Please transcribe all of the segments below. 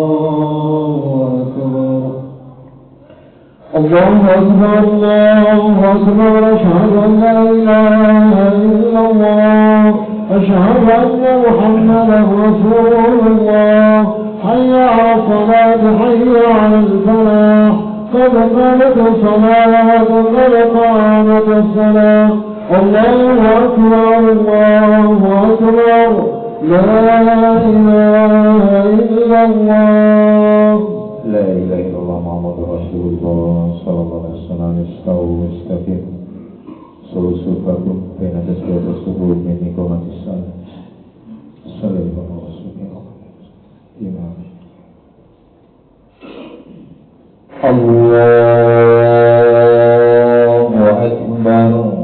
الله أكبر الله أكبر أشهد أن لا إله إلا الله أشهد أن محمدا رسول الله حي على الصلاة حي على الفلاح قد قامت الصلاة قد قامت الصلاة الله أكبر الله أكبر لا إله إلا الله لا إله إلا الله محمد رسول الله صلى الله عليه وسلم استووا واستقيم صلوا صفوفكم بين تسبيحة الصفوف من إقامة الصلاة صلى الله عليه وسلم الله أكبر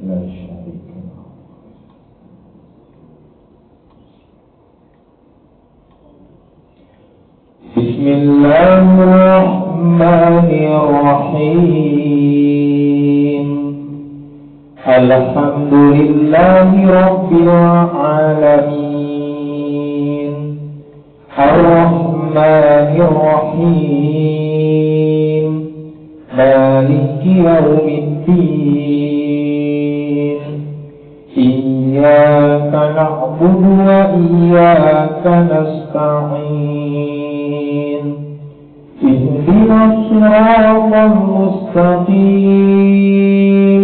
لا شريك له بسم الله الرحمن الرحيم الحمد لله رب العالمين الرحمن الرحيم مالك يوم الدين إياك نعبد وإياك نستعين اهدنا الصراط المستقيم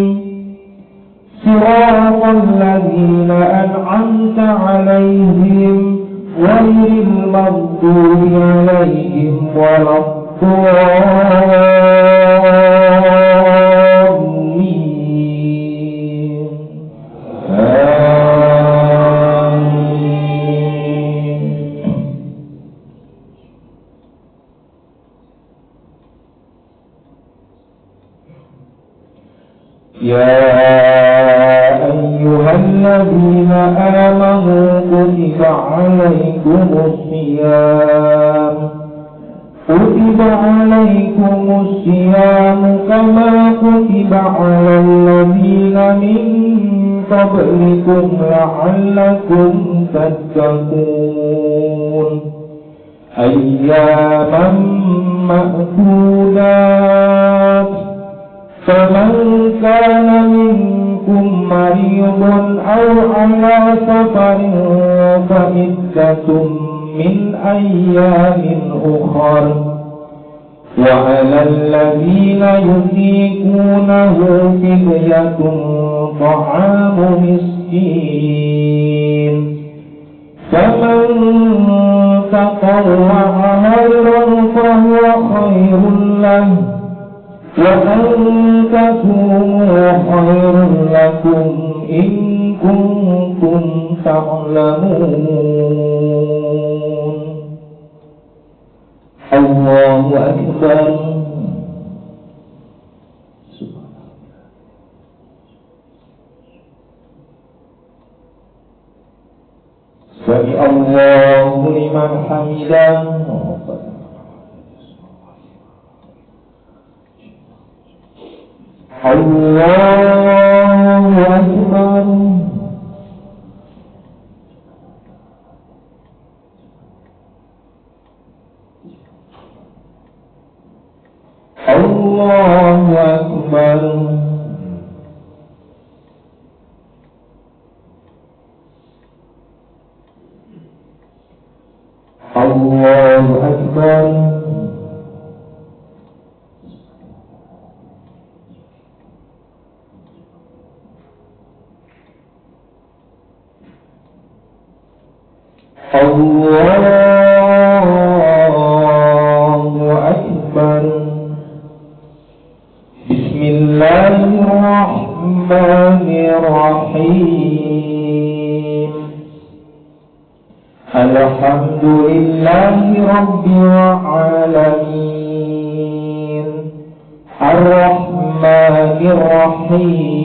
صراط الذين أنعمت عليهم غير المغضوب عليهم ولا الضالين آمين. يا أيها الذين آمنوا كتب عليكم الصيام كما كتب على الذين من قبلكم لعلكم تتقون أياما معدودات فمن كان منكم مريضا أو على سفر فعدة من أيام أخر وعلى الذين يطيقونه فدية طعام مسكين فمن تطوع خيرا فهو خير له وأن تصوموا خير لكم إن كنتم تعلمون الله أكبر سمع الله لمن حمده الله أكبر الله أكبر الله أكبر الله أكبر بسم الله الرحمن الرحيم الحمد لله رب العالمين الرحمن الرحيم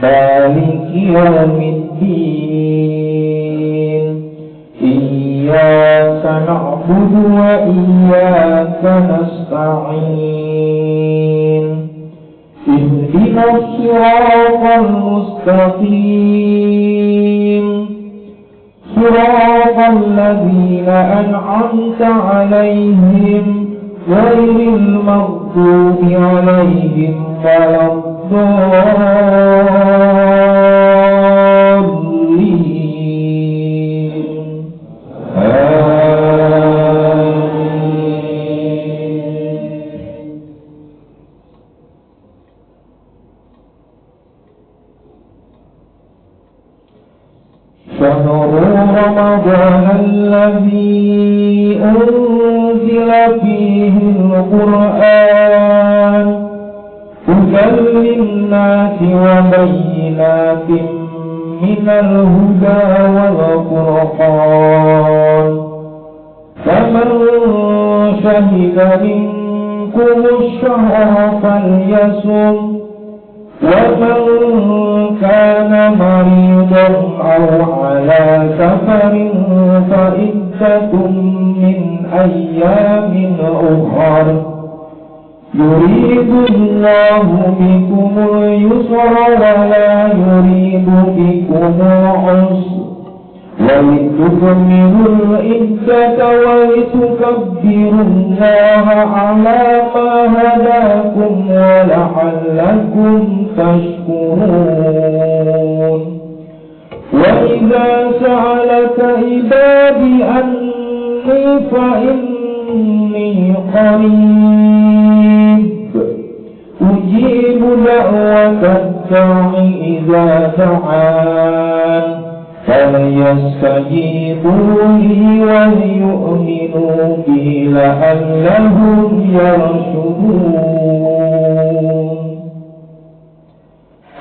مالك يوم الدين نعبد وإياك نستعين اهدنا الصراط المستقيم صراط الذين أنعمت عليهم غير المغضوب عليهم ولا الضالين شهر رمضان الذي أنزل فيه القرآن هدى للناس وبينات من الهدى والفرقان فمن شهد منكم الشهر فليصم ومن كان مريضا أو على سفر فعدة من أيام أخر يريد الله بكم اليسر ولا يريد بكم العسر ولتكملوا العدة ولتكبروا الله على ما هداكم ولعلكم تشكرون وإذا سألك عبادي أني فإني قريب أجيب دعوة الداع إذا دعان فليستجيبوا لي وليؤمنوا بي لعلهم يرشدون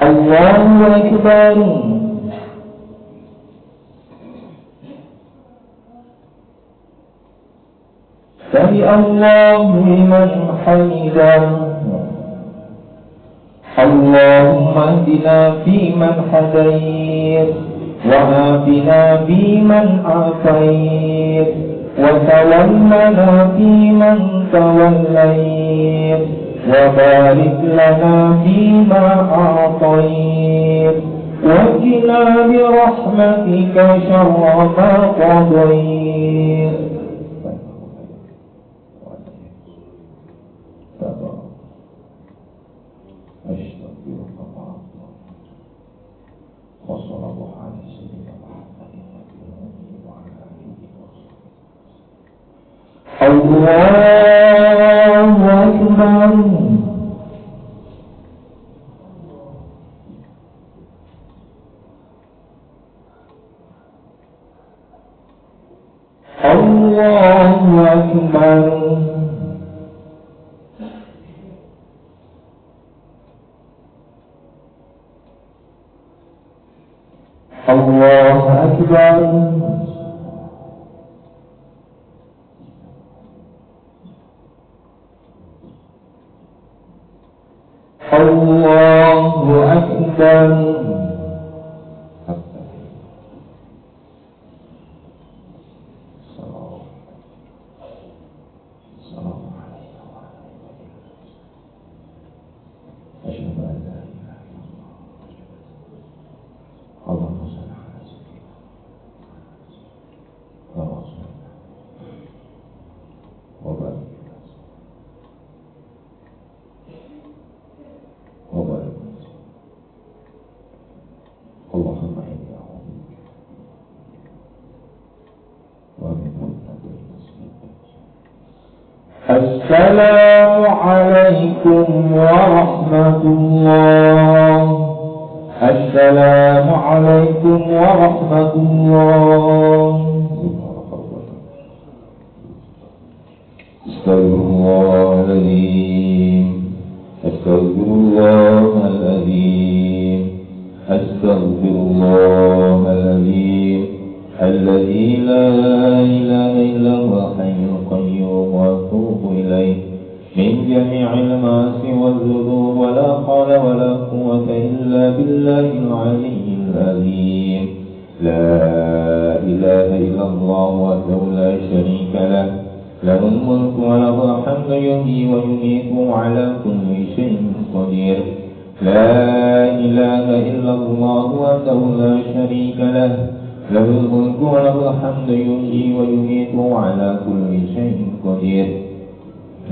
الله أكبر سمع الله لمن حمده اللهم اهدنا فيمن هديت وعافنا فيمن عافيت وتولنا فيمن توليت وبارك لنا فيما أعطيت وقنا برحمتك شر ما قضيت الله أكبر الله أكبر الله أكبر الله أكبر السلام عليكم ورحمة الله السلام عليكم ورحمة الله أستغفر الله العظيم أستغفر الله العظيم أستغفر الله العظيم الذي لا إله إلا هو الحي القيوم وأتوب إليه من جميع المعاصي والذنوب ولا حول ولا قوة إلا بالله العلي العظيم لا إله إلا الله وحده لا شريك له له الملك وله الحمد يحيي ويميت وعلى كل شيء قدير لا إله إلا الله وحده لا شريك له له الملك وله الحمد يحيي ويميت وعلى كل شيء قدير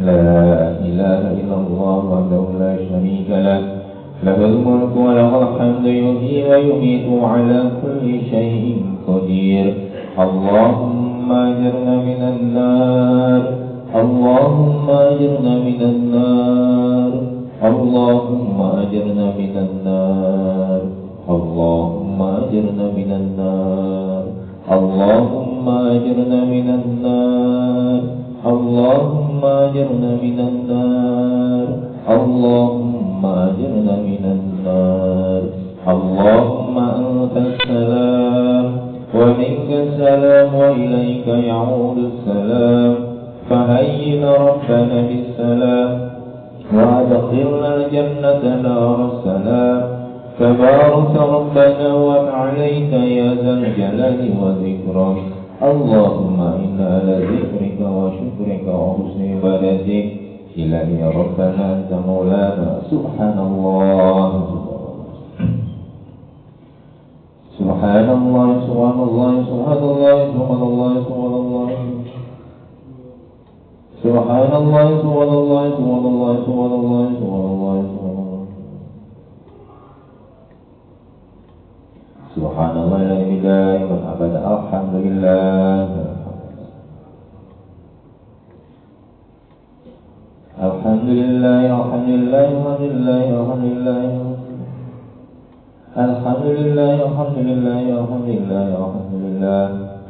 لا إله إلا الله وحده لا شريك له له الملك وله الحمد يحيي ويميت وعلى كل شيء قدير اللهم أجرنا من النار اللهم أجرنا من النار اللهم أجرنا من النار اللهم أجرنا من النار اللهم أجرنا من النار اللهم أجرنا من النار اللهم أجرنا من النار اللهم أنت السلام ومنك السلام وإليك يعود السلام فهيئ ربنا بالسلام وأدخلنا الجنة دار السلام تبارك ربنا وتعاليك يا ذا الجلال والإكرام اللهم إنا على ذكرك وشكرك وحسن عبادتك إلهي ربنا أنت مولانا سبحان الله سبحان الله سبحان الله سبحان الله سبحان الله سبحان الله سبحان الله سبحان الله سبحان الله سبحان الله سبحان الله سبحان الله لا إله إلا أبدا الحمد لله الحمد لله الحمد لله الحمد لله الحمد لله الحمد لله الحمد لله الحمد لله الحمد لله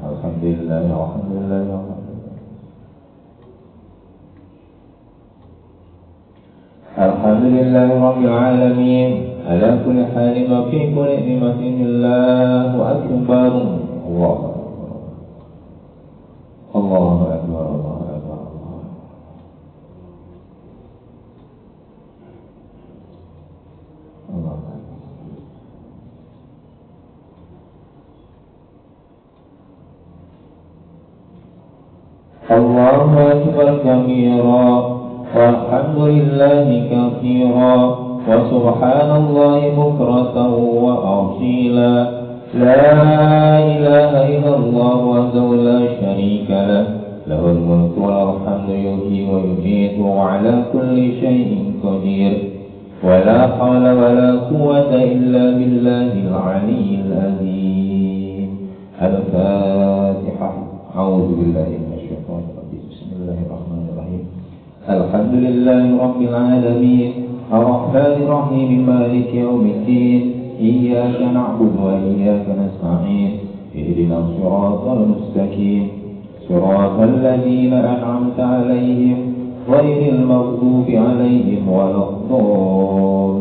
الحمد لله الحمد لله الحمد لله رب العالمين على كل حال وفي كل نعمة الله أكبر الله الله أكبر الله أكبر الله أكبر الله أكبر كبيرا والحمد لله كثيرا وسبحان الله بكرة وأصيلا لا إله إلا الله وحده لا شريك له له الملك والحمد يحيي ويميت وعلى كل شيء قدير ولا حول ولا قوة إلا بالله العلي العظيم الفاتحة أعوذ بالله من الشيطان الرجيم بسم الله الرحمن الرحيم الحمد لله رب العالمين الرحمن الرحيم مالك يوم الدين إياك نعبد وإياك نستعين اهدنا الصراط المستقيم صراط الذين أنعمت عليهم غير المغضوب عليهم ولا الضالين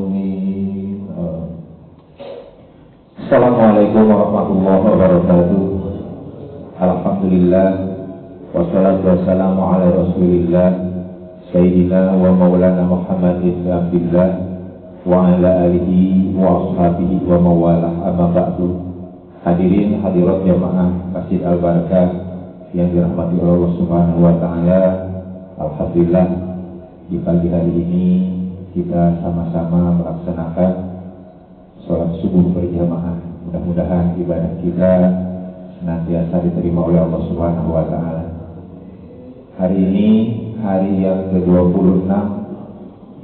Assalamualaikum warahmatullahi wabarakatuh. Alhamdulillah wassalatu wassalamu ala rasulillah Sayyidina wa maulana Muhammad ibn Abdillah wa ala alihi wa ashabihi wa mawalah amma ba'du. Hadirin hadirat jamaah Masjid Al-Barakah yang dirahmati Allah Subhanahu wa taala. Alhamdulillah di pagi hari ini kita sama-sama melaksanakan sholat subuh berjamaah. Mudah-mudahan ibadah kita senantiasa diterima oleh Allah Subhanahu wa taala. Hari ini hari yang ke-26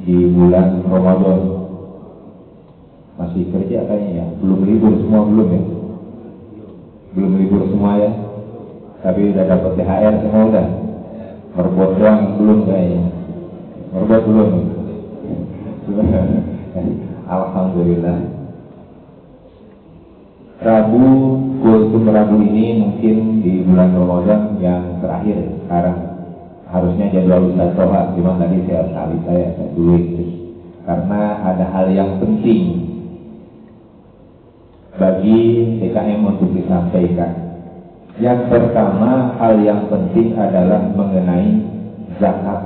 di bulan Ramadan. Masih kerja kayaknya ya? Belum libur semua belum ya? Belum libur semua ya? Tapi udah dapat THR semua udah? Merbot doang belum kayaknya? Merbot belum? Alhamdulillah. Kultum Rabu ini mungkin di bulan Ramadan yang terakhir sekarang. Harusnya jadwal Ustaz Toha, cuma tadi saya dulu itu. Karena ada hal yang penting bagi DKM untuk disampaikan. Yang pertama, hal yang penting adalah mengenai zakat.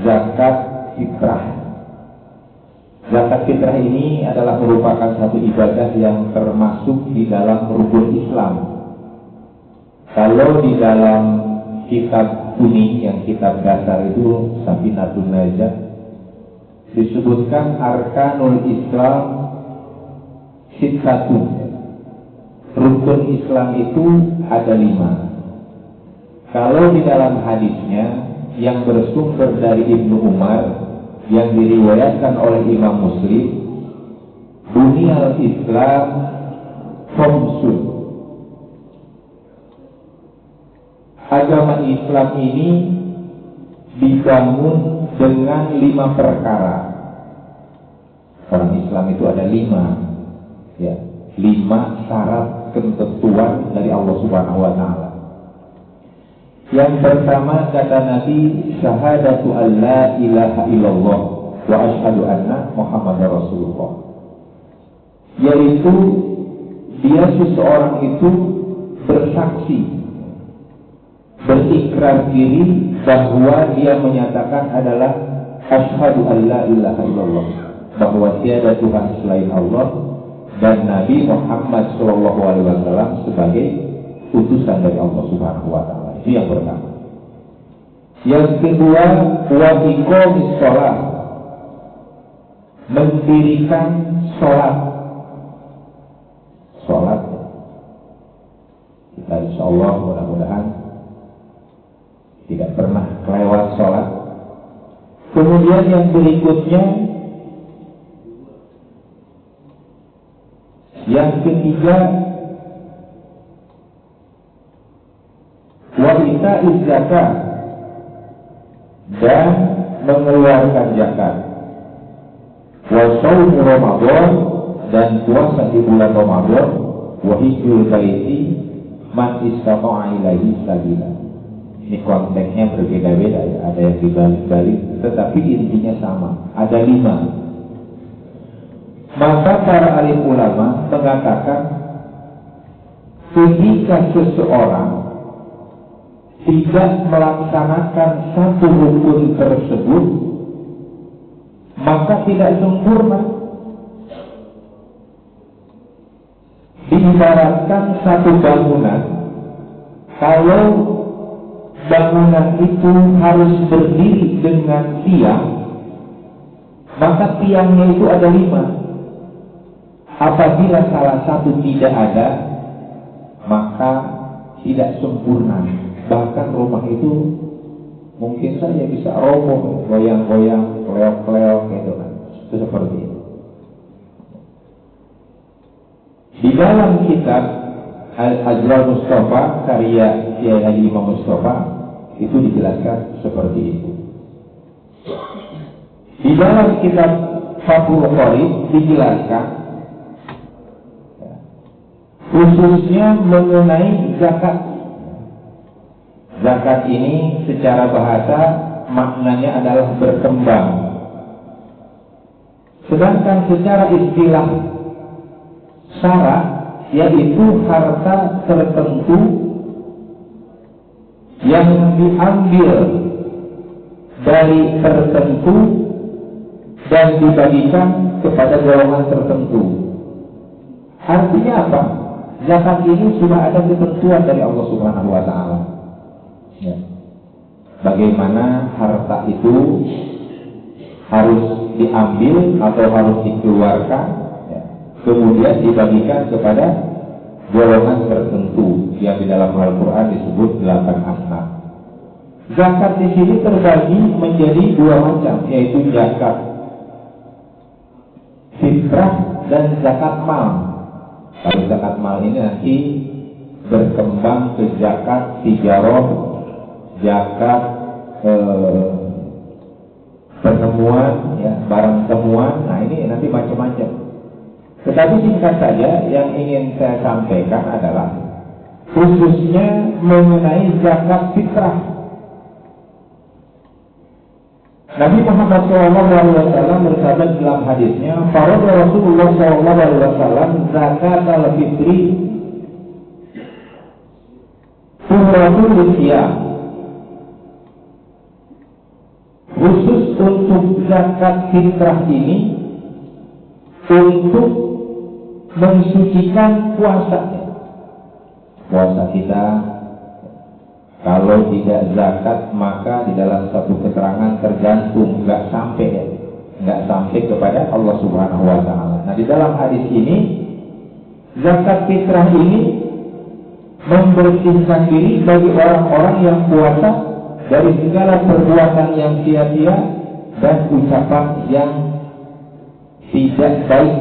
Zakat fitrah Zakat fitrah ini adalah merupakan satu ibadah yang termasuk di dalam rukun Islam. Kalau di dalam kitab kuning, yang kitab dasar itu Safinatun Najah, disebutkan arkanul Islam sittatun. Rukun Islam itu ada 5. Kalau di dalam hadisnya yang bersumber dari Ibnu Umar, yang diriwayatkan oleh Imam Muslim, Bunyal Islam khamsun. Agama Islam ini dibangun dengan 5 perkara. Orang Islam itu ada 5, ya, 5 syarat ketentuan dari Allah Subhanahu wa Ta'ala. Yang pertama kata Nabi, syahadatu an la ilaha illallah wa asyhadu anna Muhammadar Rasulullah. Yaitu dia seseorang itu bersaksi, berikrar diri bahwa dia menyatakan adalah asyhadu an la ilaha illallah, bahwa tiada Tuhan selain Allah dan Nabi Muhammad SAW sebagai utusan dari Allah Subhanahu wa Ta'ala. Itu yang pertama. Yang kedua, wa iqamis shalah, mendirikan sholat. Sholat kita insyaallah mudah-mudahan tidak pernah kelewat sholat. Kemudian yang berikutnya, yang ketiga, wa ita'iz zakat, dan mengeluarkan zakat. Wa shaum Ramadan, dan puasa di bulan Ramadan. Wa hijjul baiti man istata'a ilaihi sabila. Ini konteksnya berbeda-beda ya, ada yang dibalik-balik, tetapi intinya sama, ada 5. Maka para alim ulama mengatakan, ketika seseorang tidak melaksanakan satu rukun tersebut, maka tidak sempurna. Diibaratkan satu bangunan, kalau bangunan itu harus berdiri dengan tiang, maka tiangnya itu ada 5. Apabila salah satu tidak ada, maka tidak sempurna. Bahkan rumah itu mungkin saja bisa roboh, goyang-goyang, kleok-kleok gitu kan. Itu seperti itu. Di dalam kitab Al-Azwar Mustafa karya Kiai Haji Imam Mustafa itu dijelaskan seperti itu. Di dalam kitab Fathul Qorib dijelaskan khususnya mengenai zakat. Zakat ini secara bahasa maknanya adalah berkembang. Sedangkan secara istilah syarat, yaitu harta tertentu yang diambil dari tertentu dan dibagikan kepada golongan tertentu. Artinya apa? Zakat ini sudah ada ketentuan dari Allah Subhanahu wa Ta'ala. Ya. Bagaimana harta itu harus diambil atau harus dikeluarkan, ya, kemudian dibagikan kepada golongan tertentu yang di dalam Al-Quran disebut 8 asnaf. Zakat di sini terbagi menjadi 2 macam, yaitu zakat fitrah dan zakat mal. Kalau zakat mal ini nanti berkembang ke zakat tijarah, zakat penemuan, ya, barang temuan. Nah ini nanti macam-macam. Tetapi singkat saja yang ingin saya sampaikan adalah khususnya mengenai zakat fitrah. Nabi Muhammad SAW bersabda dalam hadisnya, farada Rasulullah SAW zakat al-fitri suratul lisiyah. Khusus untuk zakat fitrah ini untuk mensucikan puasanya. Puasa kita kalau tidak zakat maka di dalam satu keterangan tergantung, nggak sampai kepada Allah Subhanahu wa Ta'ala. Nah, di dalam hadis ini zakat fitrah ini membersihkan diri bagi orang-orang yang puasa dari segala perbuatan yang sia-sia dan ucapan yang tidak baik.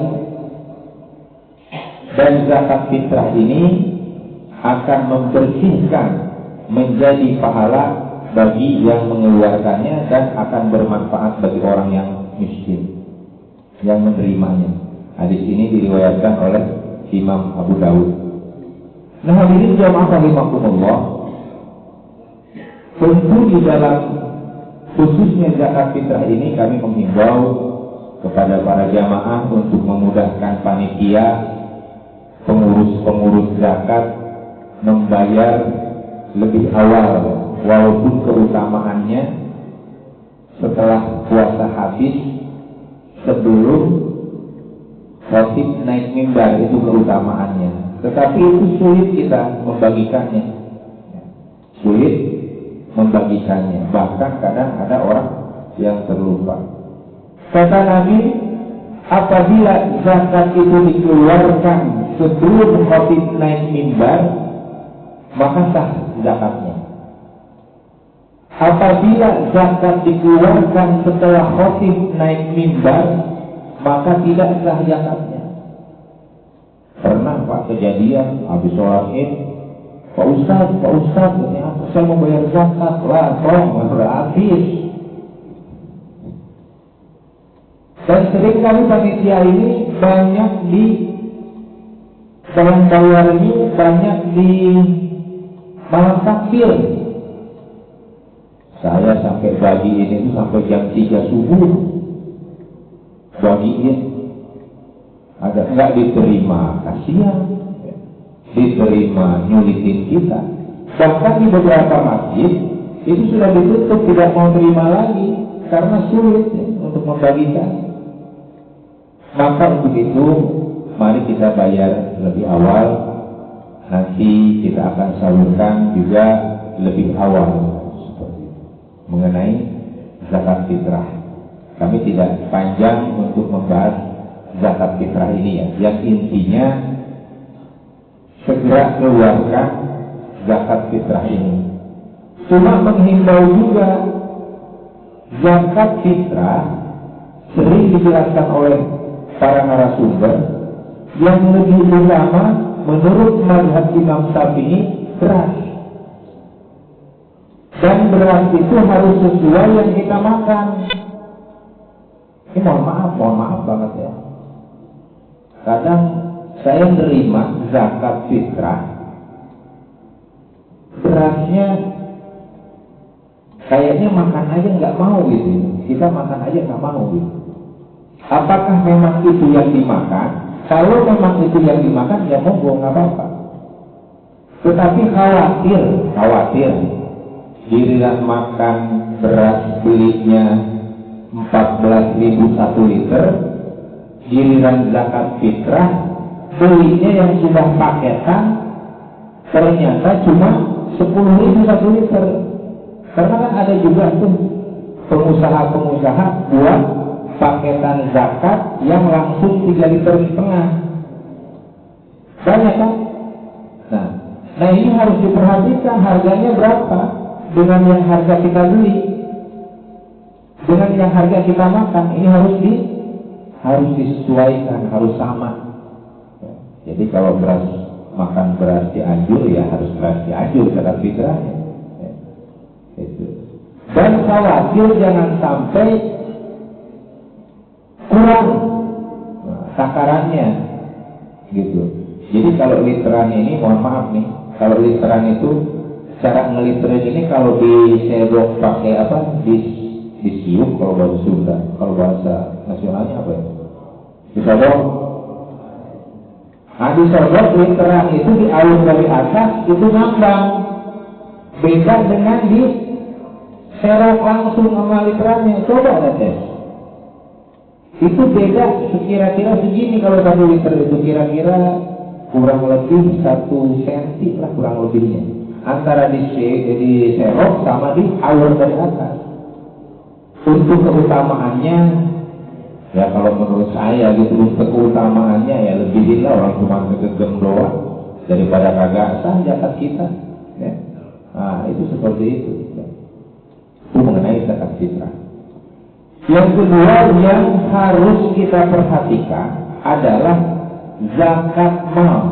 Dan zakat fitrah ini akan membersihkan, menjadi pahala bagi yang mengeluarkannya dan akan bermanfaat bagi orang yang miskin yang menerimanya. Hadis ini diriwayatkan oleh Imam Abu Dawud. Nah, hadirin jamaah rahimakumullah, tentu di dalam khususnya zakat fitrah ini kami menghimbau kepada para jamaah untuk memudahkan panitia, pengurus zakat membayar lebih awal, walaupun keutamaannya setelah puasa habis sebelum khatib naik mimbar, itu keutamaannya. Tetapi itu sulit kita membagikannya, bahkan kadang ada orang yang terlupa. Kata Nabi, apabila zakat itu dikeluarkan sebelum khatib naik mimbar, maka sah zakatnya. Apabila zakat dikeluarkan setelah khatib naik mimbar, maka tidak sah zakatnya. Pernah Pak kejadian habis sholat Id, Pak Ustaz, saya mau bayar zakat lah, habis. Dan sering kali panitia ini banyak di dalam bayar ini banyak di malam takbir. Saya sampai bagiin itu sampai jam 3 subuh. Bagiin. Ada enggak diterima, kasihan. Diterima, nyulitin kita. Bahkan di beberapa masjid itu sudah ditutup, tidak mau terima lagi karena sulit untuk membagikan. Maka untuk itu mari kita bayar lebih awal. Nanti kita akan salurkan juga lebih awal seperti itu. Mengenai zakat fitrah, kami tidak panjang untuk membahas zakat fitrah ini ya. Yang intinya segera keluarkan zakat fitrah ini. Cuma menghimbau juga, zakat fitrah sering dijelaskan oleh para narasumber yang lebih utama menurut mazhab Imam Syafi'i beras. Dan beras itu harus sesuai yang kita makan. Ini mohon maaf banget ya. Kadang saya menerima zakat fitrah, berasnya kayaknya makan aja nggak mau gitu. Kita makan aja nggak mau gitu. Apakah memang itu yang dimakan? Kalau memang itu yang dimakan, ya monggo, nggak apa-apa. Tetapi khawatir giliran makan beras belinya 14.000 1 liter, giliran zakat fitrah belinya yang sudah paketan ternyata cuma 10.000 1 liter. Karena kan ada juga tuh pengusaha buat paketan zakat yang langsung 3,5 liter. Banyak kan? Nah ini harus diperhatikan harganya berapa dengan yang harga kita beli, dengan yang harga kita makan. Ini harus disesuaikan, harus sama. Jadi kalau makan beras Cianjur, ya harus beras Cianjur zakat fitrahnya. Dan khawatir jangan sampai kurang takarannya gitu. Jadi kalau literan ini, mohon maaf nih, kalau literan itu cara ngeliterin ini kalau disedok pakai apa? Disiup kalau bahasa Sunda, kalau bahasa nasionalnya apa ya? Disodok. Disodok literan itu dialun dari atas itu ngambang. Beda dengan di serok langsung sama literannya. Coba ada tes. Itu beda kira-kira segini. Kalau 1 liter itu kira-kira kurang lebih 1 senti lah kurang lebihnya, antara di serok sama di air dari atas. Untuk keutamaannya, ya kalau menurut saya gitu, untuk keutamaannya ya lebihin lah, orang cuma ngegem doang daripada kagak sah zakat kita, ya. Nah itu seperti itu, ya. Itu mengenai zakat fitrah. Yang kedua yang harus kita perhatikan adalah zakat mal.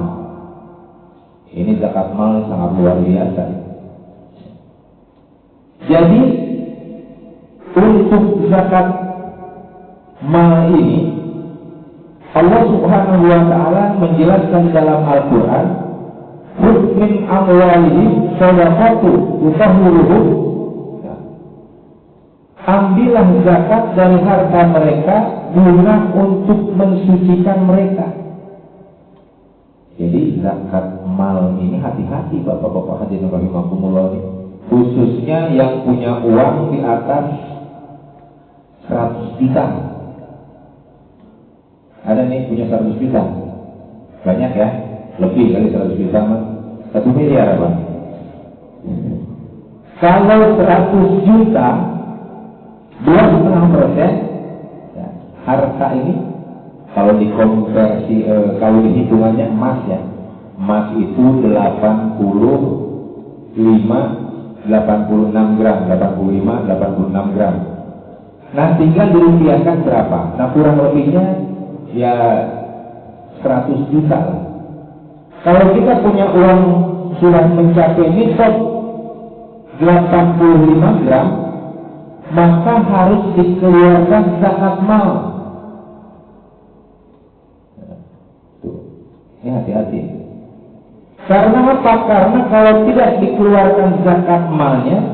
Ini zakat mal sangat luar biasa. Jadi untuk zakat mal ini Allah Subhanahu wa taala menjelaskan dalam Al-Qur'an, "Khudh min amwalihim shadaqatan tutahhiruhum." Ambillah zakat dari harta mereka guna untuk mensucikan mereka. Jadi zakat mal ini hati-hati bapak-bapak hadirin rahimakumullah, khususnya yang punya uang di atas 100 juta. Ada nih punya 100 juta, banyak ya, lebih kali 100 juta mah 1 miliar apa? Kalau 100 juta 2,5%, ya, harta ini kalau dikonversi, kalau dihitungannya emas ya, emas itu 86 gram, 86 gram. Nah tinggal dirupiahkan berapa? Nah kurang lebihnya ya 100 juta lah. Kalau kita punya uang sudah mencapai nisab 85 gram, maka harus dikeluarkan zakat mal. Ini hati-hati. Karena apa? Karena kalau tidak dikeluarkan zakat malnya,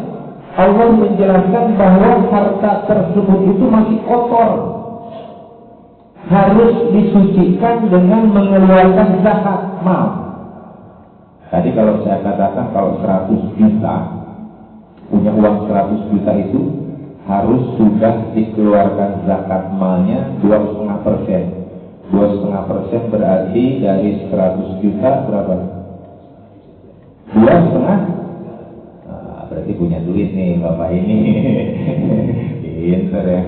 Allah menjelaskan bahwa harta tersebut itu masih kotor, harus disucikan dengan mengeluarkan zakat mal. Tadi kalau saya katakan kalau 100 juta, punya uang 100 juta itu harus sudah dikeluarkan zakat malnya 2,5%. 2,5% berarti dari 100 juta berapa? 2,5. Nah, berarti punya duit nih bapak ini. Pinter ya.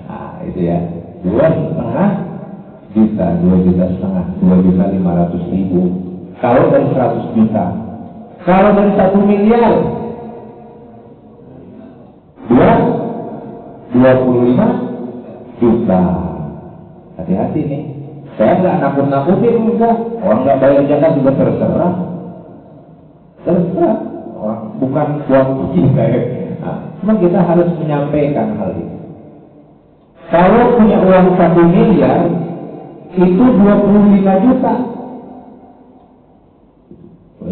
Nah, itu ya. 2,5 juta, 2,5 juta. Kalau dari 100 juta. Kalau dari 1 miliar 25 juta. Hati-hati nih. Saya nggak nakut-nakutin, enggak. Orang nggak bayar zakat juga terserah. Orang bukan buat kita. Nah, cuma kita harus menyampaikan hal ini. Kalau punya uang 1 miliar, itu 25 juta.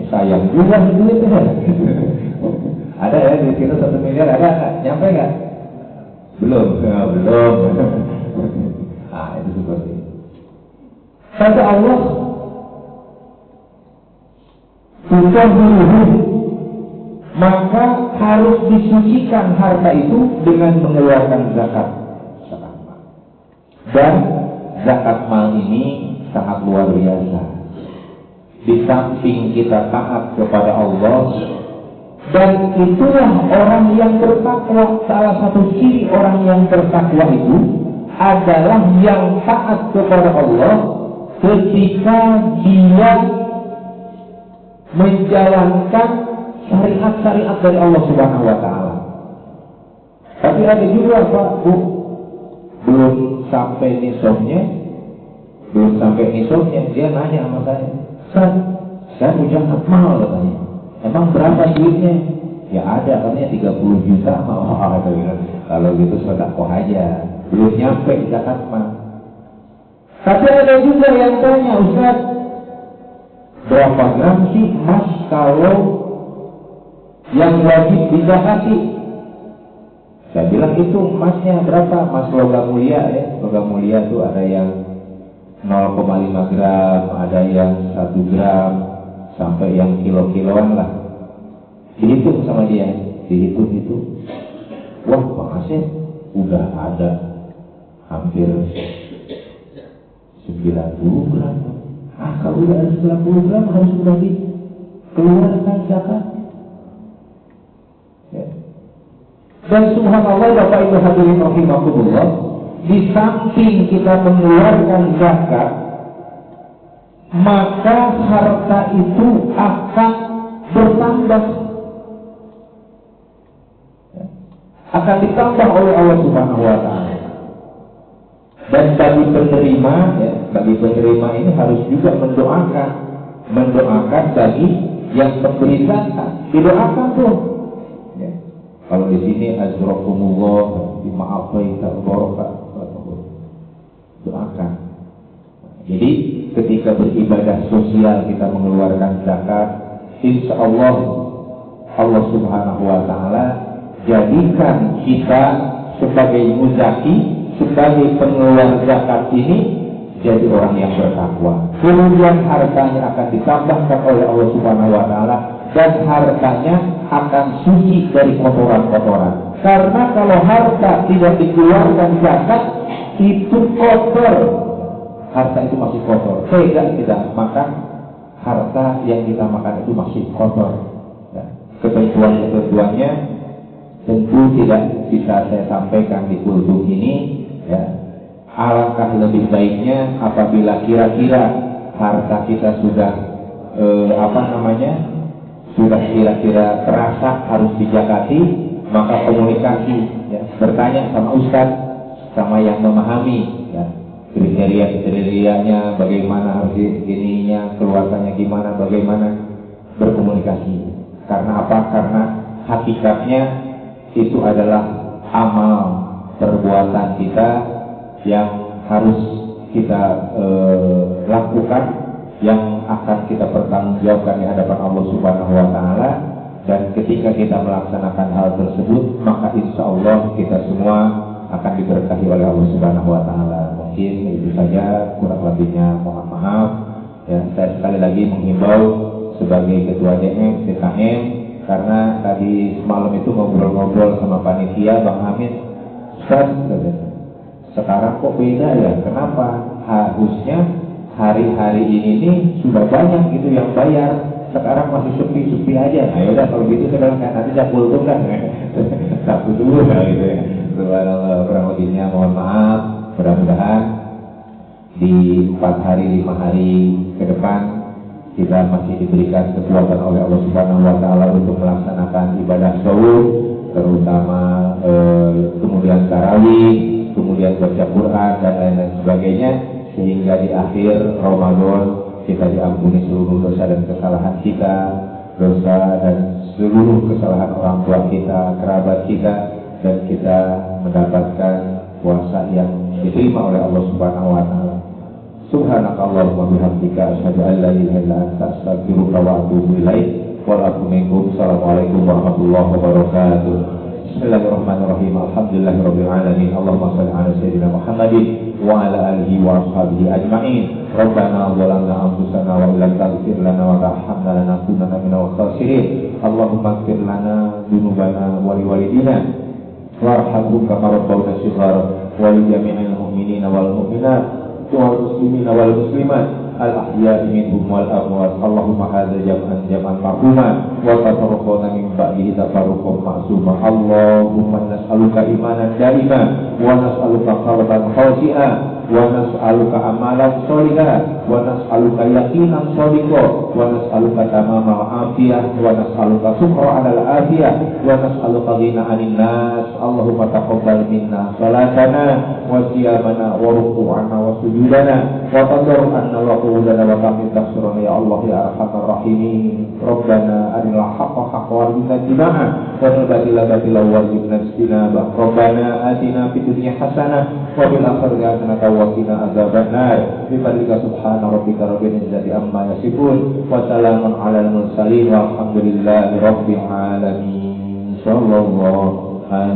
Sayang juga duitnya. Ada ya di kita 1 miliar, ada nggak? Nyampe nggak? Belum, ya, belum. Nah itu seperti itu. Kata Allah, maka harus disucikan harta itu dengan mengeluarkan zakat mal. Dan zakat mal ini sangat luar biasa. Di samping kita taat kepada Allah, dan itulah orang yang bertakwa. Salah satu ciri orang yang bertakwa itu adalah yang taat kepada Allah ketika dia menjalankan syariat-syariat dari Allah Subhanahu wa taala. Tapi ada juga Pak Bu, belum sampai nisabnya, dia nanya sama saya punya mal katanya. Emang berapa duitnya? Ya ada, katanya 30 juta. Kalau gitu sedekah aja. Belum nyampe zakat mal. Tapi ada juga yang tanya, Ustaz, berapa gram sih emas kalau yang wajib dizakati? Saya bilang itu emasnya berapa? Emas logam mulia ya. Logam mulia itu ada yang 0,5 gram, ada yang 1 gram, sampai yang kilo-kiloan lah. Dihitung sama dia, dihitung itu. Wah Pak Asep, udah ada hampir 90 gram. Kalau udah ada 90 gram harus sudah dikeluarkan zakat. Ya. Dan subhanallah Bapak Ibu hadirin rahimakumullah, di samping kita mengeluarkan zakat, maka harta itu akan bertambah, ya, akan ditambah oleh Allah Subhanahu wa Ta'ala. Dan bagi penerima, ya, bagi penerima ini harus juga mendoakan bagi yang memberi zakat, didoakan tuh. Ya. Kalau di sini azrakumullah bima'afaita barokah, doakan. Jadi ketika beribadah sosial kita mengeluarkan zakat, insya Allah Allah Subhanahu wa Ta'ala jadikan kita sebagai muzaki, sebagai pengeluar zakat ini jadi orang yang bertakwa. Kemudian hartanya akan ditambahkan oleh Allah Subhanahu wa Ta'ala, dan hartanya akan suci dari kotoran-kotoran. Karena kalau harta tidak dikeluarkan zakat itu kotor, harta itu masih kotor. Tidak kita makan harta yang kita makan itu masih kotor. Ya. Ketentuan-ketentuannya tentu tidak bisa saya sampaikan di kultum ini. Ya. Alangkah lebih baiknya apabila kira-kira harta kita sudah sudah kira-kira terasa harus dijakati, maka komunikasi, ya, bertanya sama ustadz, sama yang memahami, ya, kriteria-kriterianya bagaimana, harus ininya, keluarganya gimana, bagaimana, berkomunikasi. Karena apa? Karena hakikatnya itu adalah amal perbuatan kita yang harus kita lakukan, yang akan kita pertanggungjawabkan di hadapan Allah Subhanahu wa Ta'ala. Dan ketika kita melaksanakan hal tersebut, maka insya Allah kita semua akan diberkahi oleh Allah Subhanahu wa Ta'ala. Mungkin itu saja, kurang lebihnya mohon maaf. Ya, saya sekali lagi menghimbau sebagai ketua DM CKM, karena tadi semalam itu ngobrol-ngobrol sama panitia, Bang Hamid, Ustaz, sekarang kok beda ya? Kenapa? Harusnya hari-hari ini nih sudah banyak gitu yang bayar, sekarang masih sepi-sepi aja. Nah yaudah kalau gitu sekarang nanti saya kultum kan, satu dulu lah gitu ya. Subhanallah, kurang lebihnya mohon maaf. Mudah-mudahan di 4 hari 5 hari ke depan kita masih diberikan kekuatan oleh Allah Subhanahu wa Ta'ala untuk melaksanakan ibadah syawal, terutama kemudian tarawih, kemudian baca Quran dan lain-lain sebagainya, sehingga di akhir Ramadan kita diampuni seluruh dosa dan kesalahan kita, dosa dan seluruh kesalahan orang tua kita, kerabat kita, dan kita mendapatkan puasa yang diterima oleh Allah Subhanahu wa Ta'ala. Subhanakallahumma bihamdika asyhadu an la ilaha illa anta astaghfiruka wa atubu ilaik. Wassalamualaikum warahmatullahi wabarakatuh. Bismillahirrahmanirrahim. Alhamdulillahirabbil alamin. Allahumma shalli ala sayyidina Muhammadin wa ala alihi wa ashabihi ajma'in. Rabbana zalamna anfusana wa illam taghfir lana wa tarhamna lanakunanna minal khasirin. Allahumma ighfir lana dzunubana wa liwalidina warhamhum kama rabbawna shighara wa li jami'il mu'minina wal mu'minat wal muslimina wal muslimat al-ahya'i minhum wal amwat. Allahumma hadza jam'an marhuma wa tafarraqna min ba'dihi tafarruqan ma'suma. Allahumma nas'aluka imanan daima wa nas'aluka qalban khashi'a wa nas'aluka amalan sholihan wa nas'aluka yaqinan shadiqa wa nas'aluka tamamal afiyah wa nas'aluka syukra 'alal afiyah wa nas'aluka ghina 'anil nas. Allahumma taqabbal minna salatana wa siyamana wa ruku'ana wa sujudana wa tadarru'ana wa qudana wa taqim taksirana ya Allah ya arhamar rahimin. Rabbana arinal haqqa haqqan warzuqna ittiba'ah wa arina batila batilan warzuqna ijtinabah. Rabbana atina fid dunya hasanah wa fil akhirati hasanah wa qina adzabannar. Bi fadlika subhana rabbika rabbil izzati amma yasifun wa salamun 'alal mursalin walhamdulillahi rabbil alamin. Sallallahu alaihi